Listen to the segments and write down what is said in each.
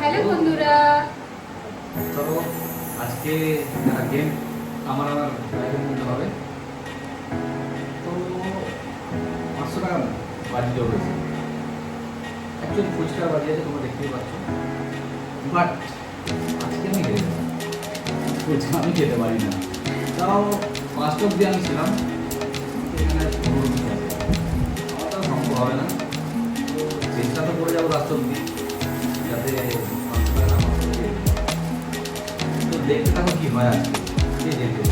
Hello বন্ধুরা, চলো আজকে একটা গেম আমার লাইফের মধ্যে হবে। তো 500 টাকা বাজিতে হয়েছে। অ্যাকচুয়ালি ফুচকা বাজি আছে, তোমরা দেখতেই পাচ্ছ। বাট আজকে আমি খেতে ফুচকা আমি খেতে পারি না। তাও ফার্স্ট অব্দি আমি ছিলাম, এখানে আমার তো সম্ভব হবে না। তো চেষ্টা তো করে যাবো লাস্ট অব্দি, যাতে 500 টাকা আমার তো দেখতে থাকো কি হয় আজকে। এই দেখতে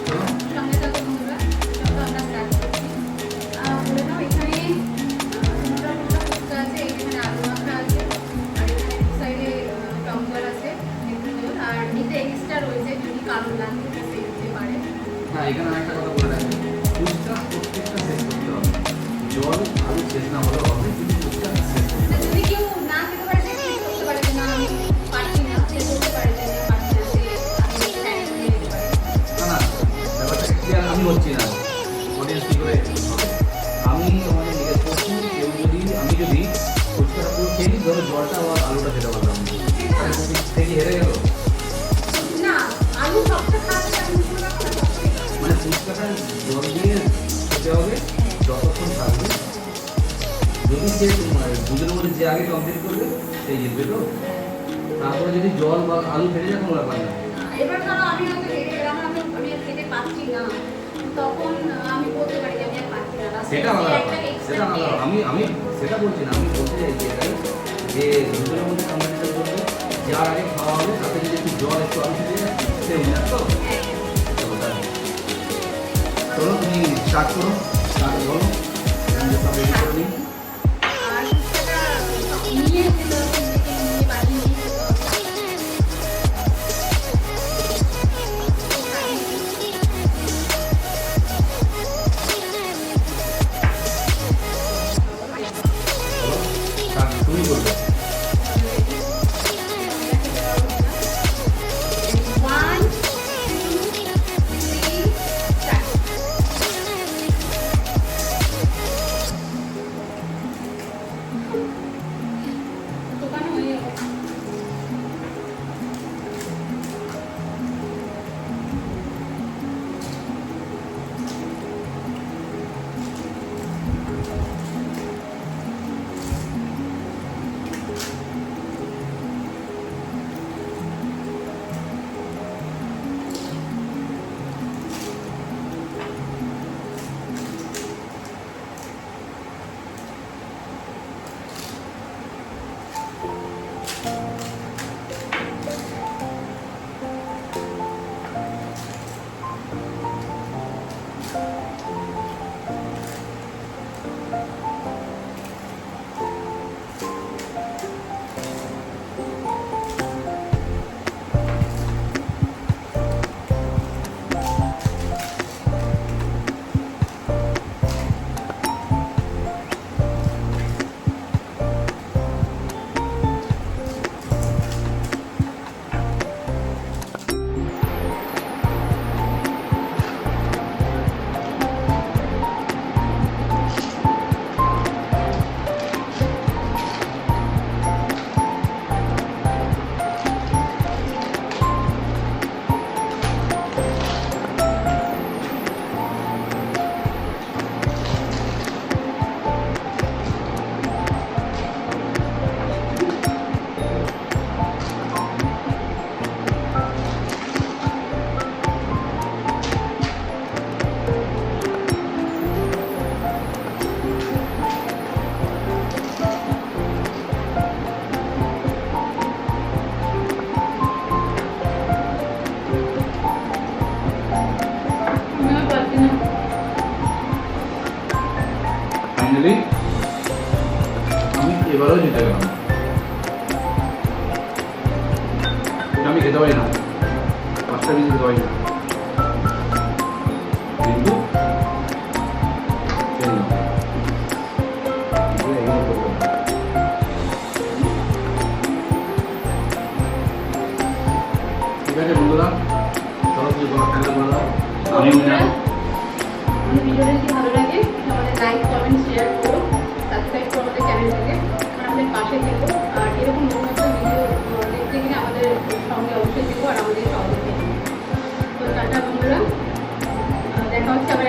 চলো সঙ্গে থাকো বন্ধুরা। চলো আমরা স্টার্ট করছি। বলে নাও, এখানে মোটা মোটা ফুচকা আছে, এখানে আলু মাখা আছে, আর এখানে দু সাইডে টমেটো আছে, আর নিচে এক্সট্রা রয়েছে, যদি কারোর লাগবে সে দিতে পারে। হ্যাঁ, এখানে একটা কথা বলে রাখি, ফুচকা প্রত্যেকটা শেষ করতে হবে। জল আলু শেষ না হলেও হবে, কিন্তু ফুচকা শেষ করতে হবে। যদি কেউ না খেতে পারে, সে ঠিক করতে পারে যে না আমি পারছি না, সে বলতে পারে যে আমি পারছি না, সে আমি টাইম দিয়ে দিতে পারে। না না, ব্যাপারটা ক্লিয়ার আমি হচ্ছি না, অডিয়েন্স কী করে হবে। আমি তোমাকে জিজ্ঞেস করছি, কেউ যদি আমি যদি ফুচকাটা পুরো খেয়ে নিই, ধরো জলটা বা আলুটা খেতে পারলাম না, তাহলে তুমি থেকে হেরে গেলো। না, আলু সবটা খাওয়াতে আমি শুরু রাখবো না, সবটাই খাবো। মানে ফুচকাটা জল দিয়ে খেতে হবে যতক্ষণ থাকবে। যদি সে দুজনের মধ্যে যে আগে কমপ্লিট করবে সেই জিতবে। তো তারপরে যদি জল বা আলু ফেটে যায় কোনো ব্যাপার না। এবার ধরো আমি হয়তো হেরে গেলাম, আমি আর খেতে পাচ্ছি না, তখন আমি বলতে পারি যে আমি আর পাচ্ছি না। Last এ সেটা আলাদা একটা ব্যাপার, extra সেটা আলাদা। দিয়ে- আমি সেটা বলছি না, আমি বলতে চাইছি এটাই যে দুজনের মধ্যে কম্পিটিশন করবে, যার আগে খাওয়া হবে তাতে যদি একটু জল একটু আলু ফেটে যায় সে উইনার। তো হ্যাঁ। চলো তাই। চলো তুমি স্টার্ট করো, স্টার্ট বলো, আমি সব রেডি করে নিই। আর ফুচকাটা নিয়ে যেতে হবে, নিজেকে নিয়ে বাড়ি নিয়ে যেতে হবে। চলো স্টার্ট তুমি করবে। One, two, three, start. দোকান হয়ে গেছে। আমিও পারছি না। ফাইনালি আমি এবারও জিতে গেলাম। এটা আমি খেতে পারি না, 5টা বেশি খেতে পারি না, কিন্তু খেয়ে নিলাম। এগুলো করবো না। ঠিক আছে বন্ধুরা, চলো তুমি কোনো খেলা করে দাও, আমি উইনার। আমাদের ভিডিওটা যদি ভালো লাগে আমাদের লাইক কমেন্ট শেয়ার করো, সাবস্ক্রাইব করো আমাদের চ্যানেলটাকে, আর আমাদের পাশে থেকো। আর এরকম নতুন নতুন আমাদের সঙ্গে অবশ্যই দেবো আর আমাদের সঙ্গে থেকো। তো টাটা বন্ধুরা, দেখা হচ্ছে আবার